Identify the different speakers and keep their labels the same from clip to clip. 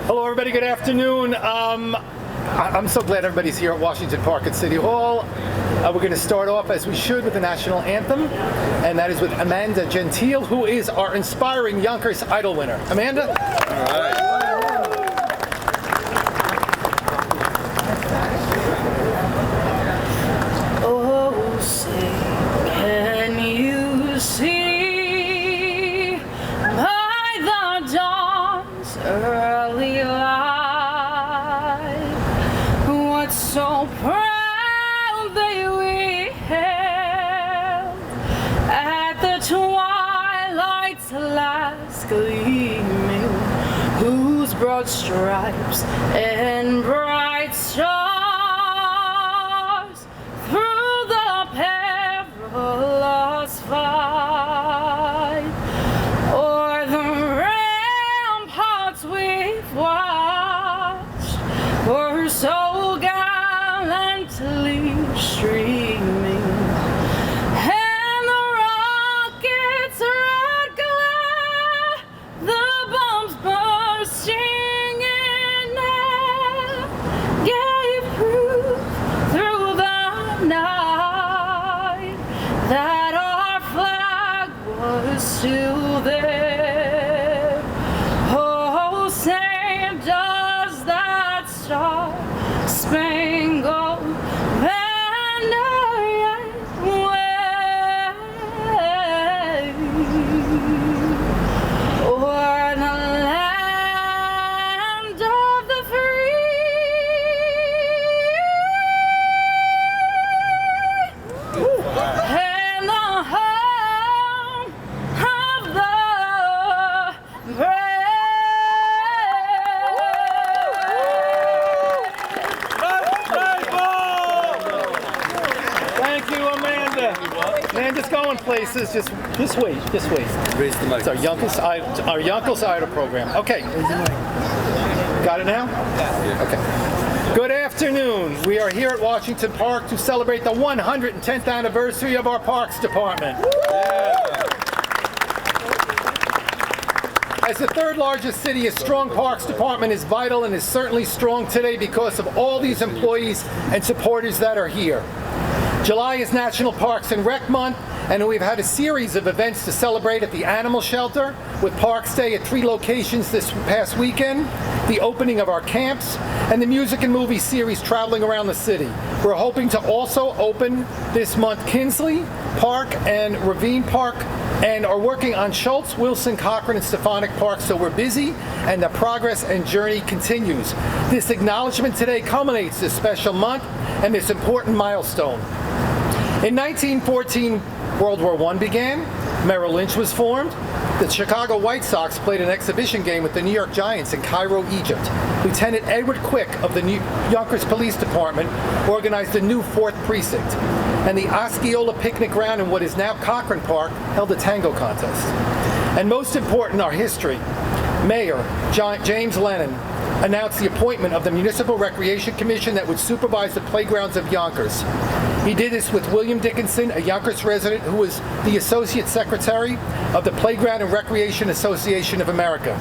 Speaker 1: Hello, everybody. Good afternoon. I'm so glad everybody's here at Washington Park at City Hall. We're going to start off, as we should, with the national anthem, and that is with Amanda Gentile, who is our inspiring Yonkers Idol winner. Amanda?
Speaker 2: All right.
Speaker 3: Oh, say, can you see by the dawn's early light what so proudly we hailed at the twilight's last gleaming, whose broad stripes and bright stars through the perilous fight o'er the ramparts we've watched were so gallantly streaming, and the rocket's red glare, the bombs bursting in air, gave proof through the night that our flag was still there. Oh, say does that star-spangled banner yet wave o'er the land of the free and the home of the brave.
Speaker 1: Thank you, Amanda. Amanda's going places. Just wait.
Speaker 2: Raise the mic.
Speaker 1: It's our Yonkers Idol program. Okay. Got it now? Okay. Good afternoon. We are here at Washington Park to celebrate the 110th anniversary of our Parks Department. As the third largest city, a strong Parks Department is vital and is certainly strong today because of all these employees and supporters that are here. July is National Parks and Rec Month, and we've had a series of events to celebrate at the Animal Shelter, with Parks Day at 3 locations this past weekend, the opening of our camps, and the music and movie series traveling around the city. We're hoping to also open this month Kinsley Park and Ravine Park, and are working on Schultz, Wilson, Cochran, and Stefanik Park, so we're busy, and the progress and journey continues. This acknowledgement today culminates this special month and this important milestone. In 1914, World War I began, Merrill Lynch was formed, the Chicago White Sox played an exhibition game with the New York Giants in Cairo, Egypt. Lieutenant Edward Quick of the Yonkers Police Department organized a new 4th precinct, and the Osceola Picnic Ground in what is now Cochran Park held a tango contest. And most important, our history. Mayor James Lennon announced the appointment of the Municipal Recreation Commission that would supervise the playgrounds of Yonkers. He did this with William Dickinson, a Yonkers resident who was the Associate Secretary of the Playground and Recreation Association of America.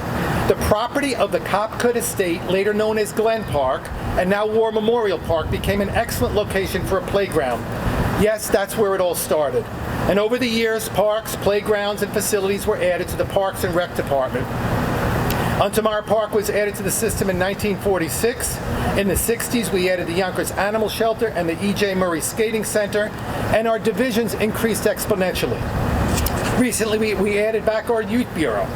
Speaker 1: The property of the Copcutt Estate, later known as Glen Park, and now War Memorial Park, became an excellent location for a playground. Yes, that's where it all started. And over the years, parks, playgrounds, and facilities were added to the Parks and Rec Department. Untamara Park was added to the system in 1946. In the 60s, we added the Yonkers Animal Shelter and the E.J. Murray Skating Center, and our divisions increased exponentially. Recently, we added back our Youth Bureau.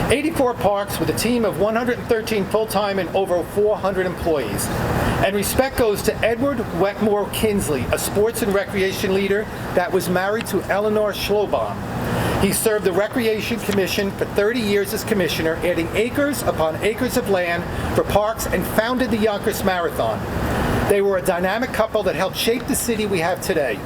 Speaker 1: 84 parks with a team of 113 full-time and over 400 employees. And respect goes to Edward Wetmore Kinsley, a sports and recreation leader that was married to Eleanor Schlobaum. He served the Recreation Commission for 30 years as commissioner, adding acres upon acres of land for parks, and founded the Yonkers Marathon. They were a dynamic couple that helped shape the city we have today.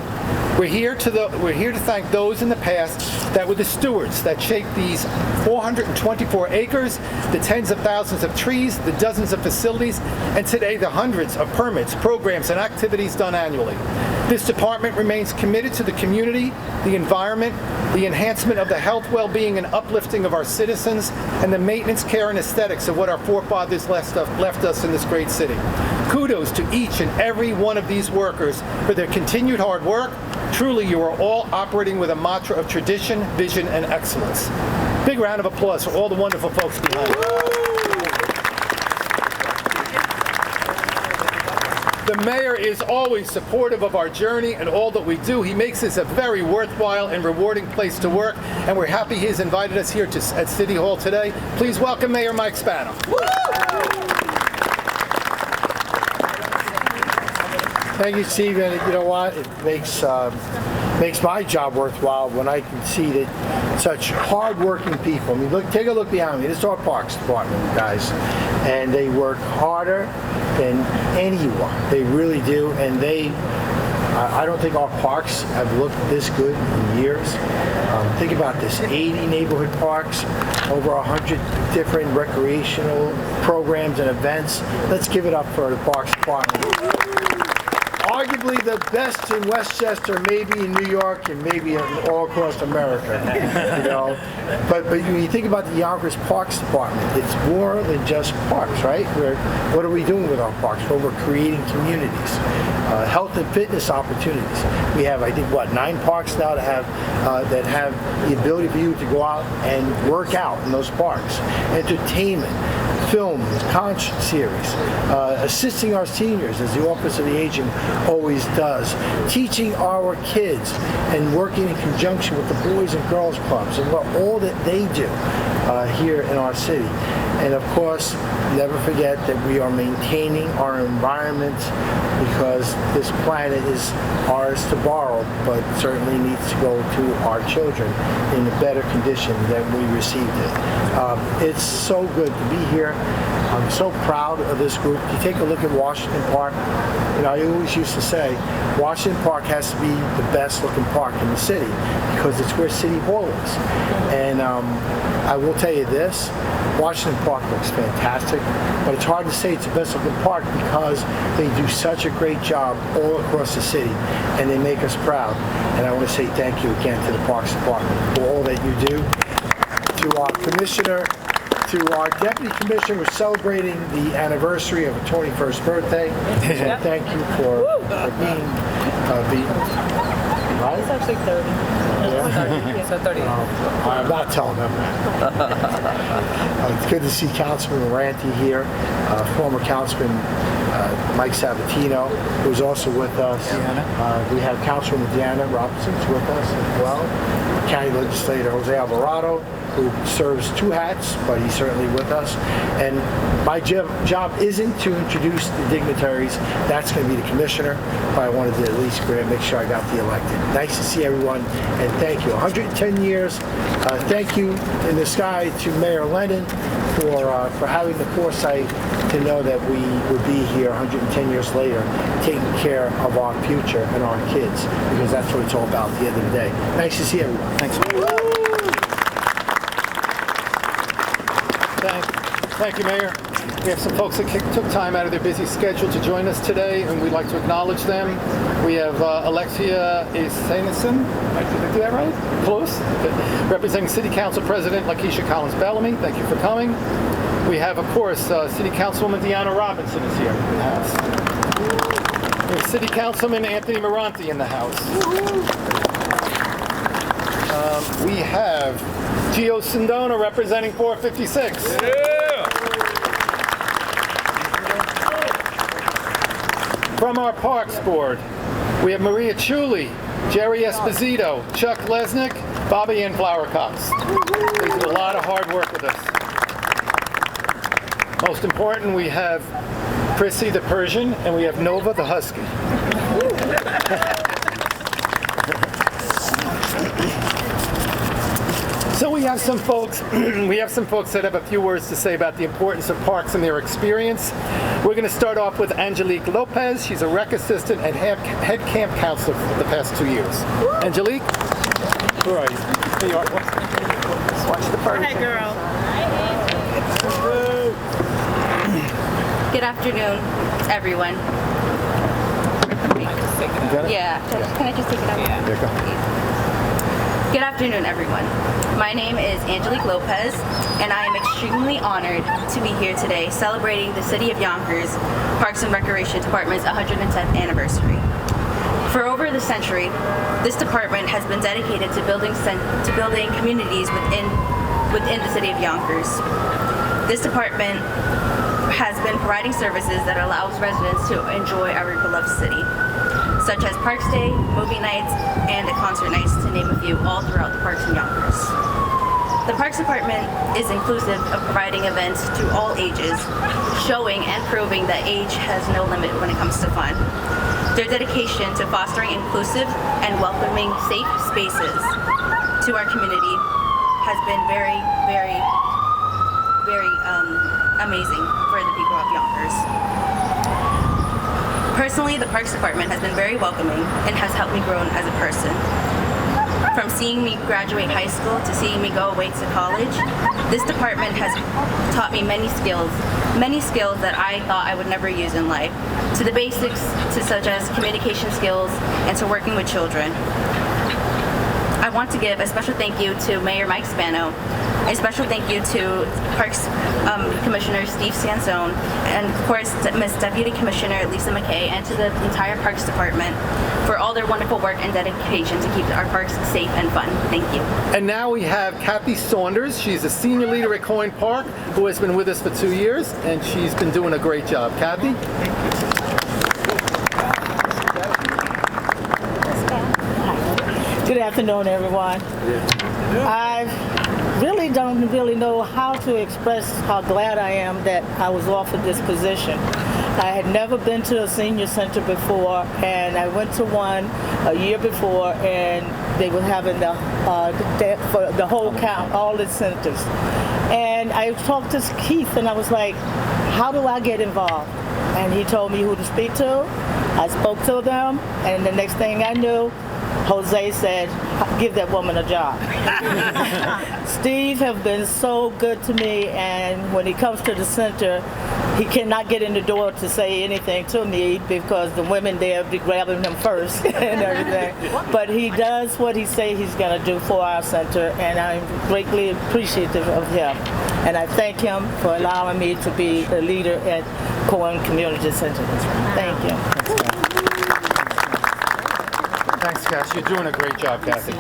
Speaker 1: We're here to thank those in the past that were the stewards that shaped these 424 acres, the tens of thousands of trees, the dozens of facilities, and today the hundreds of permits, programs, and activities done annually. This department remains committed to the community, the environment, the enhancement of the health, well-being, and uplifting of our citizens, and the maintenance, care, and aesthetics of what our forefathers left us in this great city. Kudos to each and every one of these workers for their continued hard work. Truly, you are all operating with a mantra of tradition, vision, and excellence. Big round of applause for all the wonderful folks behind you. The mayor is always supportive of our journey and all that we do. He makes this a very worthwhile and rewarding place to work, and we're happy he has invited us here at City Hall today. Please welcome Mayor Mike Spano.
Speaker 4: Thank you, Steve. And you know what? It makes my job worthwhile when I can see that such hard-working people. I mean, take a look behind me. This is our Parks Department, guys, and they work harder than anyone. They really do, and I don't think our parks have looked this good in years. Think about this: 80 neighborhood parks, over 100 different recreational programs and events. Let's give it up for the Parks Department. Arguably the best in Westchester, maybe in New York, and maybe all across America. You know, but when you think about the Yonkers Parks Department, it's more than just parks, right? What are we doing with our parks? Well, we're creating communities, health and fitness opportunities. We have, I think, 9 parks now that have the ability for you to go out and work out in those parks. Entertainment, film, concert series, assisting our seniors as the Office of the Aging always does, teaching our kids and working in conjunction with the Boys and Girls Clubs and all that they do here in our city. And of course, never forget that we are maintaining our environment, because this planet is ours to borrow, but certainly needs to go to our children in a better condition than we received it. It's so good to be here. I'm so proud of this group. You take a look at Washington Park. You know, I always used to say Washington Park has to be the best looking park in the city because it's where City Hall is. And I will tell you this, Washington Park looks fantastic, but it's hard to say it's the best looking park because they do such a great job all across the city, and they make us proud. And I want to say thank you again to the Parks Department for all that you do. To our commissioner, to our deputy commissioner, who's celebrating the anniversary of her 21st birthday. So thank you for being right?
Speaker 3: It's actually 30.
Speaker 4: Yeah.
Speaker 3: So 30.
Speaker 4: I'm not telling them that. It's good to see Councilman Moranti here, former Councilman Mike Sabatino, who's also with us. We have Councilwoman Deanna Robinson with us as well. County Legislator Jose Alvarado, who serves 2 hats, but he's certainly with us. And my job isn't to introduce the dignitaries. That's going to be the commissioner, but I wanted to at least make sure I got the elected. Nice to see everyone, and thank you. 110 years. Thank you in the sky to Mayor Lennon for having the foresight to know that we would be here 110 years later, taking care of our future and our kids, because that's what it's all about at the end of the day. Nice to see everyone.
Speaker 1: Thanks. Thank you, Mayor. We have some folks that took time out of their busy schedule to join us today, and we'd like to acknowledge them. We have Alexia Isaacson, did I do that right? Close. Representing City Council President Lakeisha Collins-Bellamy. Thank you for coming. We have, of course, City Councilwoman Deanna Robinson is here in the house. We have City Councilman Anthony Moranti in the house. We have Gio Sindona representing 456. From our Parks Board, we have Maria Chuli, Jerry Esposito, Chuck Lesnick, Bobby Ann Flower Cox. They do a lot of hard work with us. Most important, we have Prissy the Persian, and we have Nova the Husky. So we have some folks. We have some folks that have a few words to say about the importance of parks and their experience. We're going to start off with Angelique Lopez. She's a rec assistant and head camp counselor for the past 2 years. Angelique, where are you? There you are. Let's watch the party.
Speaker 3: Hi, girl. Good afternoon, everyone.
Speaker 1: You got it?
Speaker 3: Yeah. Can I just take it out?
Speaker 1: There you go.
Speaker 3: Good afternoon, everyone. My name is Angelique Lopez, and I am extremely honored to be here today celebrating the City of Yonkers Parks and Recreation Department's 110th anniversary. For over the century, this department has been dedicated to building communities within the City of Yonkers. This department has been providing services that allows residents to enjoy our beloved city, such as Parks Day, movie nights, and concert nights, to name a few, all throughout the parks in Yonkers. The Parks Department is inclusive of providing events to all ages, showing and proving that age has no limit when it comes to fun. Their dedication to fostering inclusive and welcoming safe spaces to our community has been very, very, very amazing for the people of Yonkers. Personally, the Parks Department has been very welcoming and has helped me grow as a person. From seeing me graduate high school to seeing me go away to college, this department has taught me many skills that I thought I would never use in life, to the basics, such as communication skills and to working with children. I want to give a special thank you to Mayor Mike Spano, a special thank you to Parks Commissioner Steve Sansone, and of course Ms. Deputy Commissioner Lisa McKay, and to the entire Parks Department for all their wonderful work and dedication to keep our parks safe and fun. Thank you.
Speaker 1: And now we have Kathy Saunders. She's a senior leader at Coyne Park who has been with us for 2 years, and she's been doing a great job. Kathy?
Speaker 5: Good afternoon, everyone. I don't really know how to express how glad I am that I was offered this position. I had never been to a senior center before, and I went to one a year before, and they were having for the whole count, all the centers. And I talked to Keith, and I was like, how do I get involved? And he told me who to speak to. I spoke to them, and the next thing I knew, Jose said, give that woman a job. Steve has been so good to me, and when he comes to the center, he cannot get in the door to say anything to me because the women there be grabbing him first and everything. But he does what he says he's going to do for our center, and I'm greatly appreciative of him. And I thank him for allowing me to be the leader at Coyne Community Center. Thank you.
Speaker 1: Thanks, Cass. You're doing a great job, Kathy.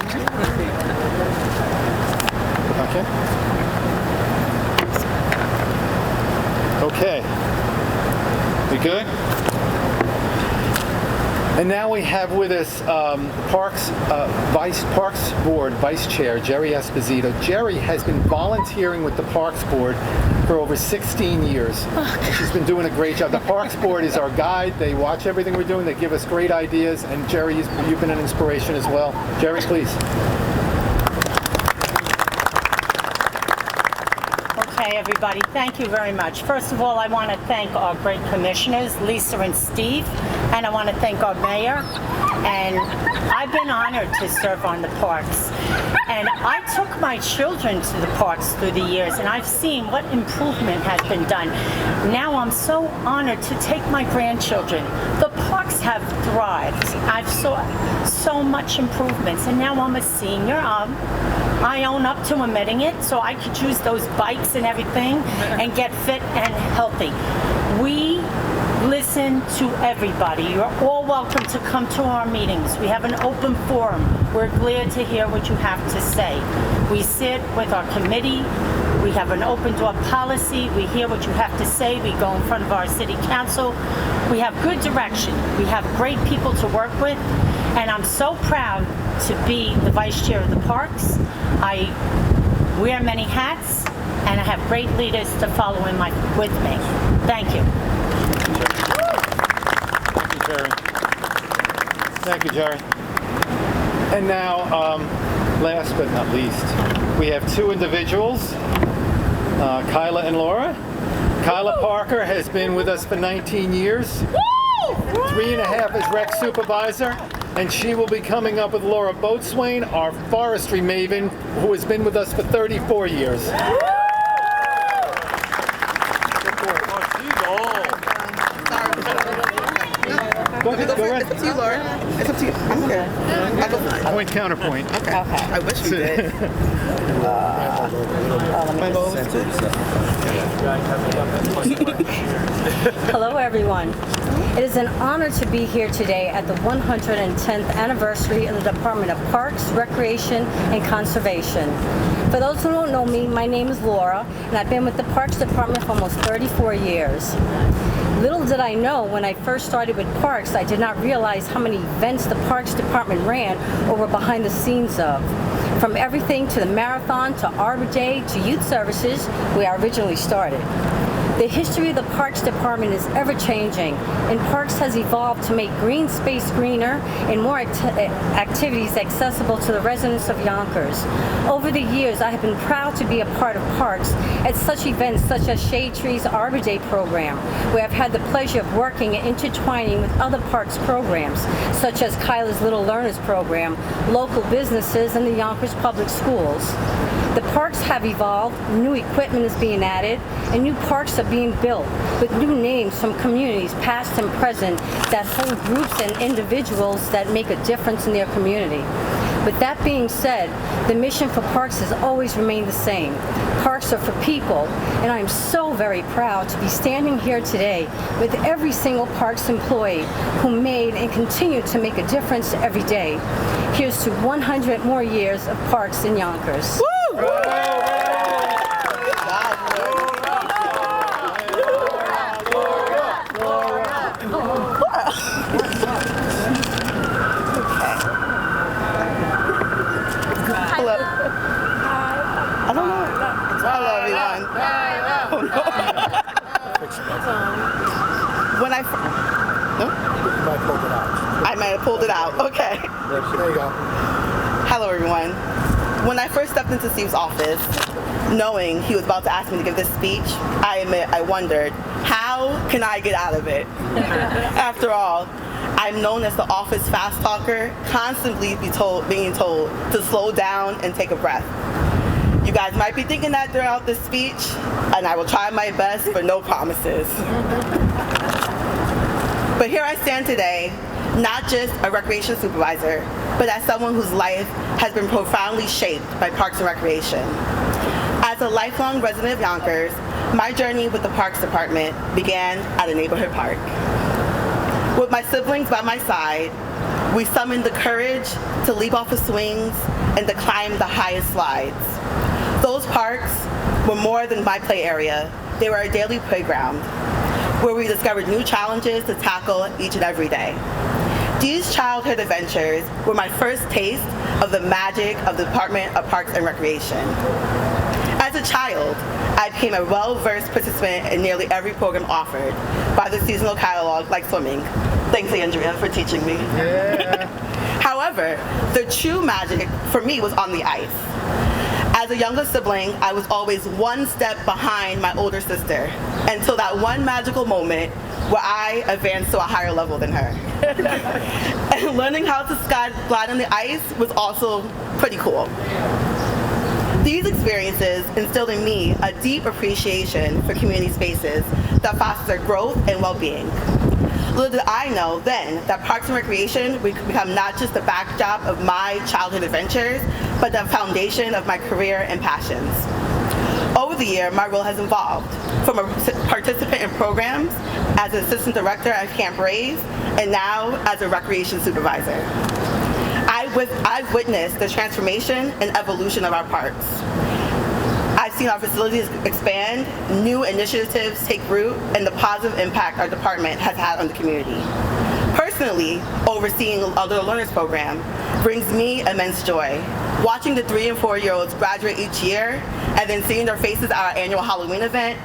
Speaker 1: Okay. We good? And now we have with us Parks Board Vice Chair Jerry Esposito. Jerry has been volunteering with the Parks Board for over 16 years. And she's been doing a great job. The Parks Board is our guide. They watch everything we're doing. They give us great ideas. And Jerry, you've been an inspiration as well. Jerry, please.
Speaker 5: Okay, everybody, thank you very much. First of all, I want to thank our great commissioners, Lisa and Steve, and I want to thank our mayor. And I've been honored to serve on the parks. And I took my children to the parks through the years, and I've seen what improvement has been done. Now I'm so honored to take my grandchildren. The parks have thrived. I've saw so much improvements, and now I'm a senior. I own up to admitting it, so I could use those bikes and everything and get fit and healthy. We listen to everybody. You're all welcome to come to our meetings. We have an open forum. We're glad to hear what you have to say. We sit with our committee. We have an open door policy. We hear what you have to say. We go in front of our city council. We have good direction. We have great people to work with. And I'm so proud to be the vice chair of the parks. I wear many hats, and I have great leaders to follow with me. Thank you.
Speaker 1: Thank you, Jerry. Thank you, Jerry. And now, last but not least, We have two individuals, Kyla and Laura. Kyla Parker has been with us for 19 years. 3.5 as rec supervisor, and she will be coming up with Laura Boatswain, our forestry maven, who has been with us for 34 years. Go ahead.
Speaker 6: It's up to you, Laura. It's up to you. I'm okay.
Speaker 1: Point counterpoint.
Speaker 6: Okay. I wish we did.
Speaker 7: Hello, everyone. It is an honor to be here today at the 110th anniversary of the Department of Parks, Recreation, and Conservation. For those who don't know me, my name is Laura, and I've been with the Parks Department for almost 34 years. Little did I know when I first started with Parks, I did not realize how many events the Parks Department ran or were behind the scenes of. From everything to the marathon, to Arbor Day, to youth services, where I originally started. The history of the Parks Department is ever-changing, and Parks has evolved to make green space greener and more activities accessible to the residents of Yonkers. Over the years, I have been proud to be a part of Parks at such events such as Shade Tree's Arbor Day program, where I've had the pleasure of working and intertwining with other Parks programs, such as Kyla's Little Learners program, local businesses, and the Yonkers Public Schools. The parks have evolved, new equipment is being added, and new parks are being built with new names from communities past and present that hold groups and individuals that make a difference in their community. With that being said, the mission for Parks has always remained the same. Parks are for people, and I am so very proud to be standing here today with every single Parks employee who made and continue to make a difference every day. Here's to 100 more years of Parks in Yonkers.
Speaker 6: Hello. I don't know. Hello, everyone. When I might have pulled it out. Okay.
Speaker 4: There you go.
Speaker 6: Hello, everyone. When I first stepped into Steve's office, knowing he was about to ask me to give this speech, I admit I wondered, how can I get out of it? After all, I'm known as the office fast talker, constantly being told to slow down and take a breath. You guys might be thinking that throughout this speech, and I will try my best, but no promises. But here I stand today, not just a recreation supervisor, but as someone whose life has been profoundly shaped by Parks and Recreation. As a lifelong resident of Yonkers, my journey with the Parks Department began at a neighborhood park. With my siblings by my side, we summoned the courage to leap off the swings and to climb the highest slides. Those parks were more than my play area. They were our daily playground, where we discovered new challenges to tackle each and every day. These childhood adventures were my first taste of the magic of the Department of Parks and Recreation. As a child, I became a well-versed participant in nearly every program offered by the seasonal catalog, like swimming. Thanks, Andrea, for teaching me.
Speaker 1: Yeah.
Speaker 6: However, the true magic for me was on the ice. As a younger sibling, I was always one step behind my older sister until that one magical moment where I advanced to a higher level than her. And learning how to glide on the ice was also pretty cool. These experiences instilled in me a deep appreciation for community spaces that foster growth and well-being. Little did I know then that Parks and Recreation would become not just the backdrop of my childhood adventures, but the foundation of my career and passions. Over the year, my role has evolved from a participant in programs, as an assistant director at Camp Rave, and now as a recreation supervisor. I've witnessed the transformation and evolution of our parks. I've seen our facilities expand, new initiatives take root, and the positive impact our department has had on the community. Personally, overseeing the Other Learners program brings me immense joy. Watching the 3- and 4-year-olds graduate each year, and then seeing their faces at our annual Halloween event,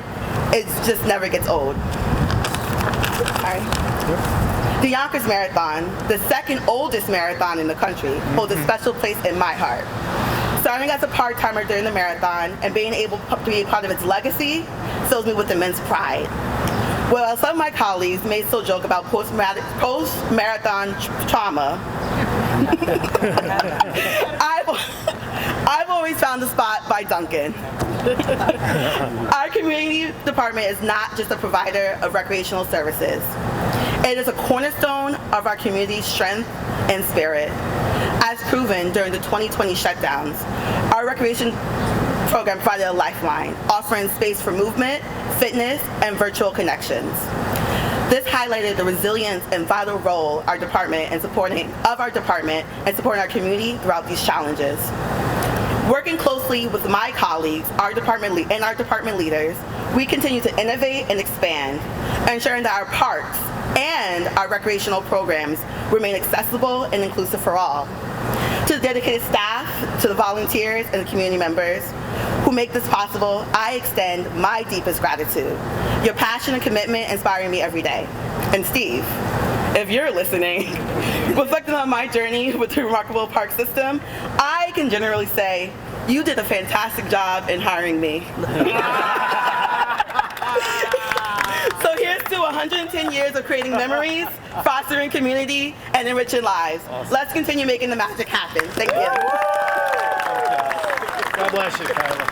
Speaker 6: it just never gets old. Sorry. The Yonkers Marathon, the second oldest marathon in the country, holds a special place in my heart. Starting as a part-timer during the marathon and being able to be a part of its legacy fills me with immense pride. While some of my colleagues may still joke about post-marathon trauma, I've always found a spot by Duncan. Our community department is not just a provider of recreational services. It is a cornerstone of our community's strength and spirit. As proven during the 2020 shutdowns, our recreation program provided a lifeline, offering space for movement, fitness, and virtual connections. This highlighted the resilience and vital role our department in supporting our community throughout these challenges. Working closely with my colleagues, our department leaders, we continue to innovate and expand, ensuring that our parks and our recreational programs remain accessible and inclusive for all. To the dedicated staff, to the volunteers and the community members who make this possible, I extend my deepest gratitude. Your passion and commitment inspiring me every day. And Steve, if you're listening, reflecting on my journey with the remarkable park system, I can generally say you did a fantastic job in hiring me. So here's to 110 years of creating memories, fostering community, and enriching lives. Awesome. Let's continue making the magic happen. Thank you.
Speaker 4: God bless you, Kyla.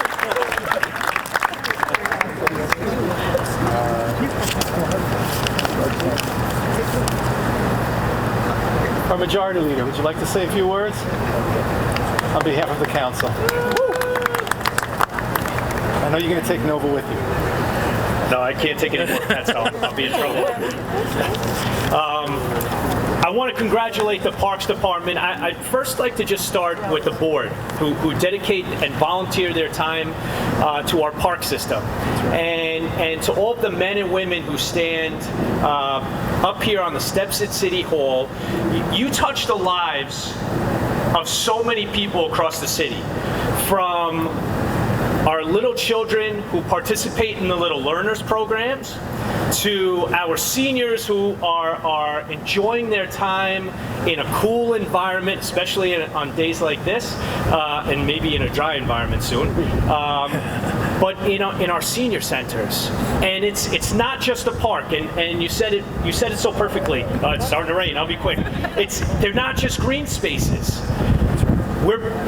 Speaker 4: Our Majority Leader, would you like to say a few words on behalf of the council? I know you're going to take Nova with you.
Speaker 8: No, I can't take any more pets home. I'll be in trouble. I want to congratulate the Parks Department. I'd first like to just start with the board, who dedicate and volunteer their time to our park system. And to all of the men and women who stand up here on the steps at City Hall, you touch the lives of so many people across the city. From our little children who participate in the Little Learners programs, to our seniors who are enjoying their time in a cool environment, especially on days like this, and maybe in a dry environment soon, but in our senior centers. And it's not just a park, and you said it so perfectly. It's starting to rain, I'll be quick. They're not just green spaces.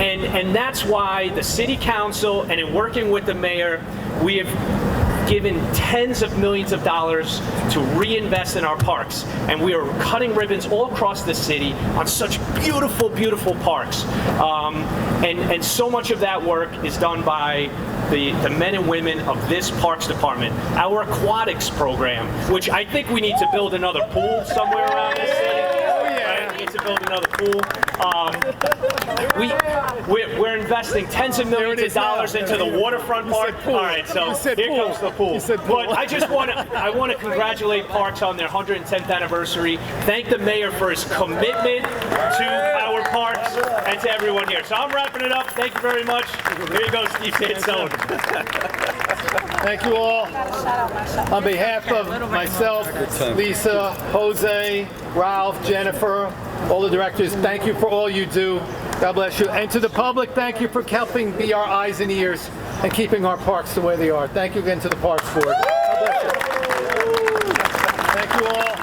Speaker 8: And that's why the City Council, and in working with the Mayor, we have given tens of millions of dollars to reinvest in our parks. And we are cutting ribbons all across the city on such beautiful, beautiful parks. And so much of that work is done by the men and women of this Parks Department. Our aquatics program, which I think we need to build another pool somewhere around this city. To build another pool. We're investing tens of millions of dollars into the waterfront park. All right, so here comes the pool. But I want to congratulate Parks on their 110th anniversary. Thank the Mayor for his commitment to our parks and to everyone here. So I'm wrapping it up. Thank you very much. Here you go, Steve Sansone.
Speaker 1: Thank you all. On behalf of myself, Lisa, Jose, Ralph, Jennifer, all the directors, thank you for all you do. God bless you. And to the public, thank you for helping be our eyes and ears and keeping our parks the way they are. Thank you again to the Parks Board. God bless you. Thank you all.